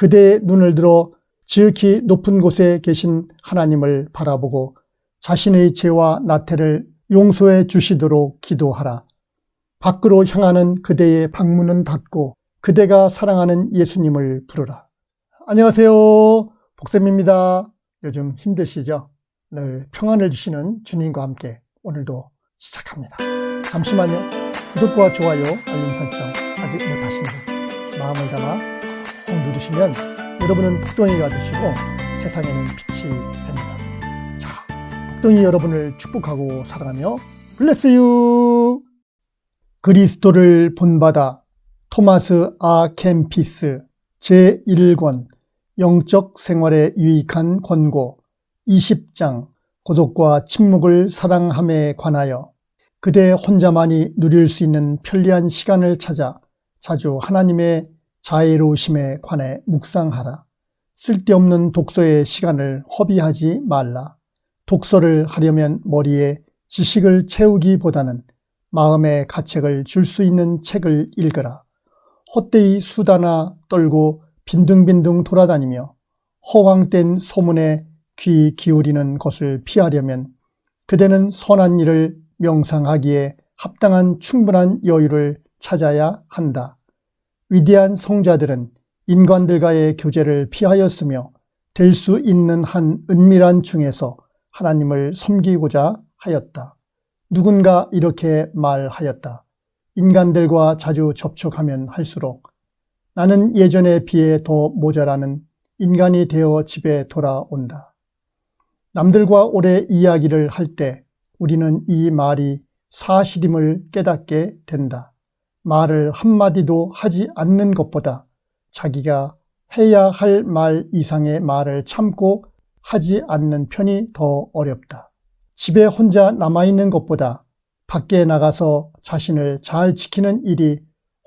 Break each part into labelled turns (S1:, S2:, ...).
S1: 그대의 눈을 들어 지극히 높은 곳에 계신 하나님을 바라보고 자신의 죄와 나태를 용서해 주시도록 기도하라. 밖으로 향하는 그대의 방문은 닫고 그대가 사랑하는 예수님을 부르라. 안녕하세요. 복쌤입니다. 요즘 힘드시죠? 늘 평안을 주시는 주님과 함께 오늘도 시작합니다. 잠시만요. 구독과 좋아요, 알림 설정 아직 못하신 분 마음을 담아 꼭 누르시면 여러분은 복덩이가 되시고 세상에는 빛이 됩니다. 자, 복덩이 여러분을 축복하고 사랑하며 블레스 유. 그리스도를 본받아 토마스 아 캠피스 제1권 영적 생활에 유익한 권고 20장 고독과 침묵을 사랑함에 관하여 그대 혼자만이 누릴 수 있는 편리한 시간을 찾아 자주 하나님의 자애로우심에 관해 묵상하라. 쓸데없는 독서의 시간을 허비하지 말라. 독서를 하려면 머리에 지식을 채우기보다는 마음의 가책을 줄 수 있는 책을 읽으라. 헛되이 수다나 떨고 빈둥빈둥 돌아다니며 허황된 소문에 귀 기울이는 것을 피하려면 그대는 선한 일을 명상하기에 합당한 충분한 여유를 찾아야 한다. 위대한 성자들은 인간들과의 교제를 피하였으며 될 수 있는 한 은밀한 중에서 하나님을 섬기고자 하였다. 누군가 이렇게 말하였다. 인간들과 자주 접촉하면 할수록 나는 예전에 비해 더 모자라는 인간이 되어 집에 돌아온다. 남들과 오래 이야기를 할 때 우리는 이 말이 사실임을 깨닫게 된다. 말을 한마디도 하지 않는 것보다 자기가 해야 할 말 이상의 말을 참고 하지 않는 편이 더 어렵다. 집에 혼자 남아있는 것보다 밖에 나가서 자신을 잘 지키는 일이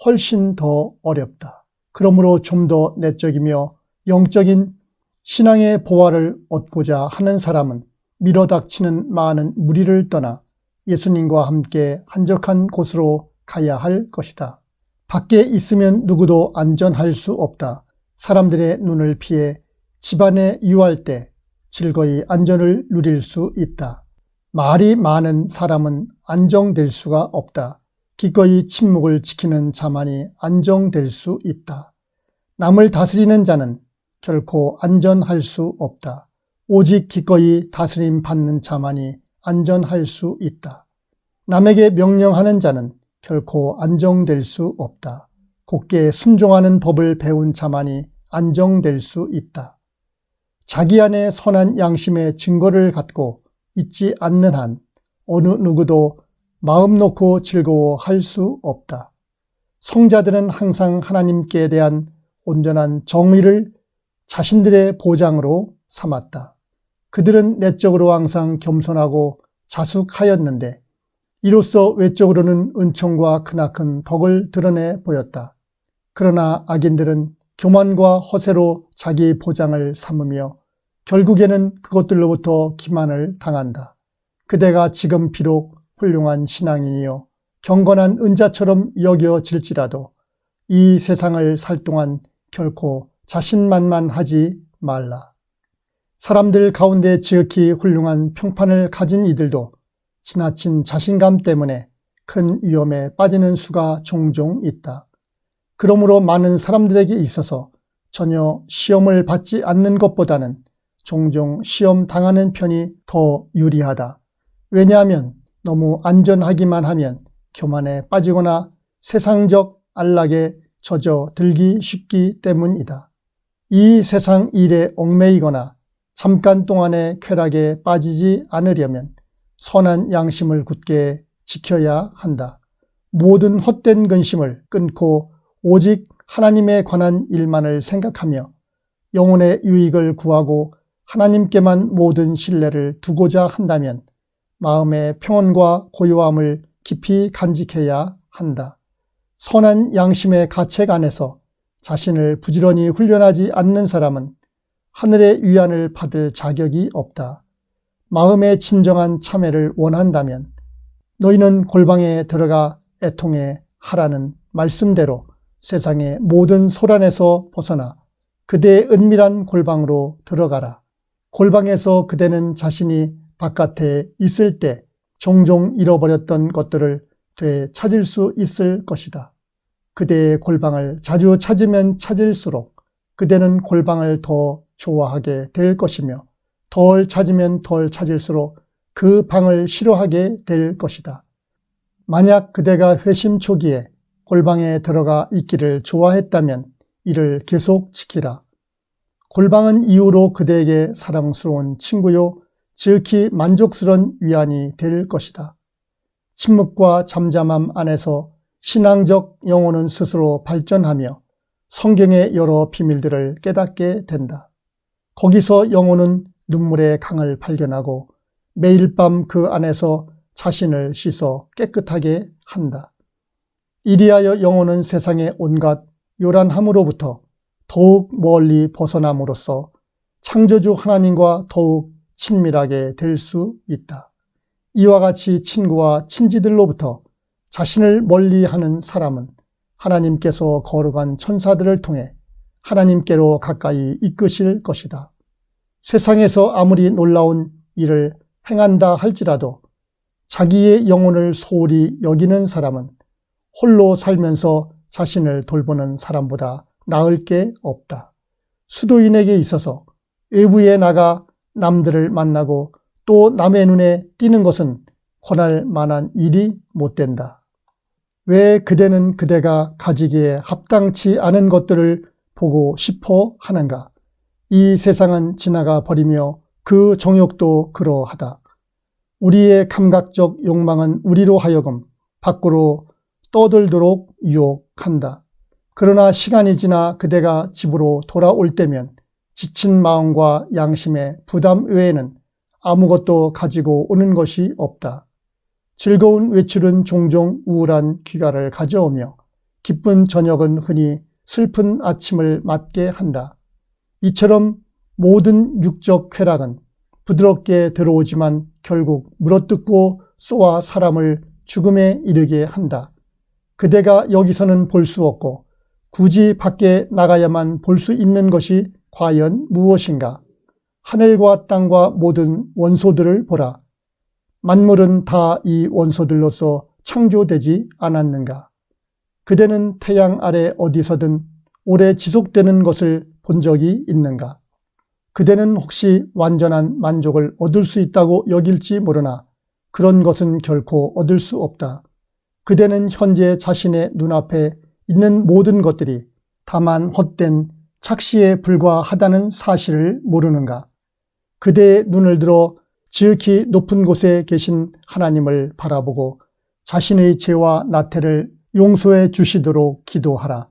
S1: 훨씬 더 어렵다. 그러므로 좀 더 내적이며 영적인 신앙의 보화를 얻고자 하는 사람은 밀어닥치는 많은 무리를 떠나 예수님과 함께 한적한 곳으로 가야 할 것이다. 밖에 있으면 누구도 안전할 수 없다. 사람들의 눈을 피해 집안에 유할 때 즐거이 안전을 누릴 수 있다. 말이 많은 사람은 안정될 수가 없다. 기꺼이 침묵을 지키는 자만이 안정될 수 있다. 남을 다스리는 자는 결코 안전할 수 없다. 오직 기꺼이 다스림 받는 자만이 안전할 수 있다. 남에게 명령하는 자는 결코 안정될 수 없다. 곧게 순종하는 법을 배운 자만이 안정될 수 있다. 자기 안에 선한 양심의 증거를 갖고 있지 않는 한 어느 누구도 마음 놓고 즐거워할 수 없다. 성자들은 항상 하나님께 대한 온전한 정의를 자신들의 보장으로 삼았다. 그들은 내적으로 항상 겸손하고 자숙하였는데 이로써 외적으로는 은총과 크나큰 덕을 드러내 보였다. 그러나 악인들은 교만과 허세로 자기 보장을 삼으며 결국에는 그것들로부터 기만을 당한다. 그대가 지금 비록 훌륭한 신앙인이요 경건한 은자처럼 여겨질지라도 이 세상을 살 동안 결코 자신만만하지 말라. 사람들 가운데 지극히 훌륭한 평판을 가진 이들도 지나친 자신감 때문에 큰 위험에 빠지는 수가 종종 있다. 그러므로 많은 사람들에게 있어서 전혀 시험을 받지 않는 것보다는 종종 시험 당하는 편이 더 유리하다. 왜냐하면 너무 안전하기만 하면 교만에 빠지거나 세상적 안락에 젖어들기 쉽기 때문이다. 이 세상 일에 얽매이거나 잠깐 동안의 쾌락에 빠지지 않으려면 선한 양심을 굳게 지켜야 한다. 모든 헛된 근심을 끊고 오직 하나님에 관한 일만을 생각하며 영혼의 유익을 구하고 하나님께만 모든 신뢰를 두고자 한다면 마음의 평온과 고요함을 깊이 간직해야 한다. 선한 양심의 가책 안에서 자신을 부지런히 훈련하지 않는 사람은 하늘의 위안을 받을 자격이 없다. 마음의 진정한 참회를 원한다면 너희는 골방에 들어가 애통해 하라는 말씀대로 세상의 모든 소란에서 벗어나 그대의 은밀한 골방으로 들어가라. 골방에서 그대는 자신이 바깥에 있을 때 종종 잃어버렸던 것들을 되찾을 수 있을 것이다. 그대의 골방을 자주 찾으면 찾을수록 그대는 골방을 더 좋아하게 될 것이며 덜 찾으면 덜 찾을수록 그 방을 싫어하게 될 것이다. 만약 그대가 회심 초기에 골방에 들어가 있기를 좋아했다면 이를 계속 지키라. 골방은 이후로 그대에게 사랑스러운 친구요 지극히 만족스러운 위안이 될 것이다. 침묵과 잠잠함 안에서 신앙적 영혼은 스스로 발전하며 성경의 여러 비밀들을 깨닫게 된다. 거기서 영혼은 눈물의 강을 발견하고 매일 밤 그 안에서 자신을 씻어 깨끗하게 한다. 이리하여 영혼은 세상의 온갖 요란함으로부터 더욱 멀리 벗어남으로써 창조주 하나님과 더욱 친밀하게 될 수 있다. 이와 같이 친구와 친지들로부터 자신을 멀리하는 사람은 하나님께서 거룩한 천사들을 통해 하나님께로 가까이 이끄실 것이다. 세상에서 아무리 놀라운 일을 행한다 할지라도 자기의 영혼을 소홀히 여기는 사람은 홀로 살면서 자신을 돌보는 사람보다 나을 게 없다. 수도인에게 있어서 외부에 나가 남들을 만나고 또 남의 눈에 띄는 것은 권할 만한 일이 못 된다. 왜 그대는 그대가 가지기에 합당치 않은 것들을 보고 싶어 하는가? 이 세상은 지나가 버리며 그 정욕도 그러하다. 우리의 감각적 욕망은 우리로 하여금 밖으로 떠들도록 유혹한다. 그러나 시간이 지나 그대가 집으로 돌아올 때면 지친 마음과 양심의 부담 외에는 아무것도 가지고 오는 것이 없다. 즐거운 외출은 종종 우울한 귀가를 가져오며 기쁜 저녁은 흔히 슬픈 아침을 맞게 한다. 이처럼 모든 육적 쾌락은 부드럽게 들어오지만 결국 물어뜯고 쏘아 사람을 죽음에 이르게 한다. 그대가 여기서는 볼 수 없고 굳이 밖에 나가야만 볼 수 있는 것이 과연 무엇인가? 하늘과 땅과 모든 원소들을 보라. 만물은 다 이 원소들로서 창조되지 않았는가? 그대는 태양 아래 어디서든 오래 지속되는 것을 본 적이 있는가? 그대는 혹시 완전한 만족을 얻을 수 있다고 여길지 모르나 그런 것은 결코 얻을 수 없다. 그대는 현재 자신의 눈앞에 있는 모든 것들이 다만 헛된 착시에 불과하다는 사실을 모르는가? 그대의 눈을 들어 지극히 높은 곳에 계신 하나님을 바라보고 자신의 죄와 나태를 용서해 주시도록 기도하라.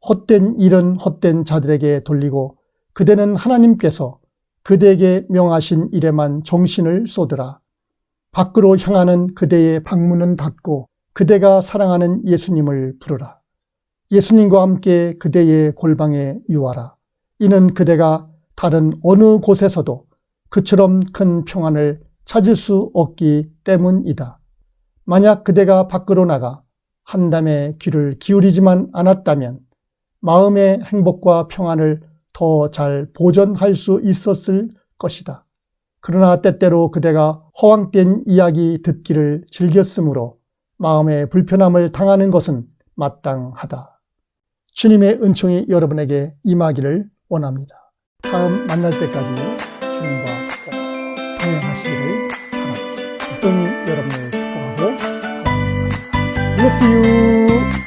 S1: 헛된 일은 헛된 자들에게 돌리고 그대는 하나님께서 그대에게 명하신 일에만 정신을 쏟으라. 밖으로 향하는 그대의 방문은 닫고 그대가 사랑하는 예수님을 부르라. 예수님과 함께 그대의 골방에 유하라. 이는 그대가 다른 어느 곳에서도 그처럼 큰 평안을 찾을 수 없기 때문이다. 만약 그대가 밖으로 나가 한담에 귀를 기울이지만 않았다면 마음의 행복과 평안을 더 잘 보존할 수 있었을 것이다. 그러나 때때로 그대가 허황된 이야기 듣기를 즐겼으므로 마음의 불편함을 당하는 것은 마땅하다. 주님의 은총이 여러분에게 임하기를 원합니다. 다음 만날 때까지 주님과 동행하시기를 바랍니다. 기쁨이 여러분을 축복하고 사랑합니다. Bless you.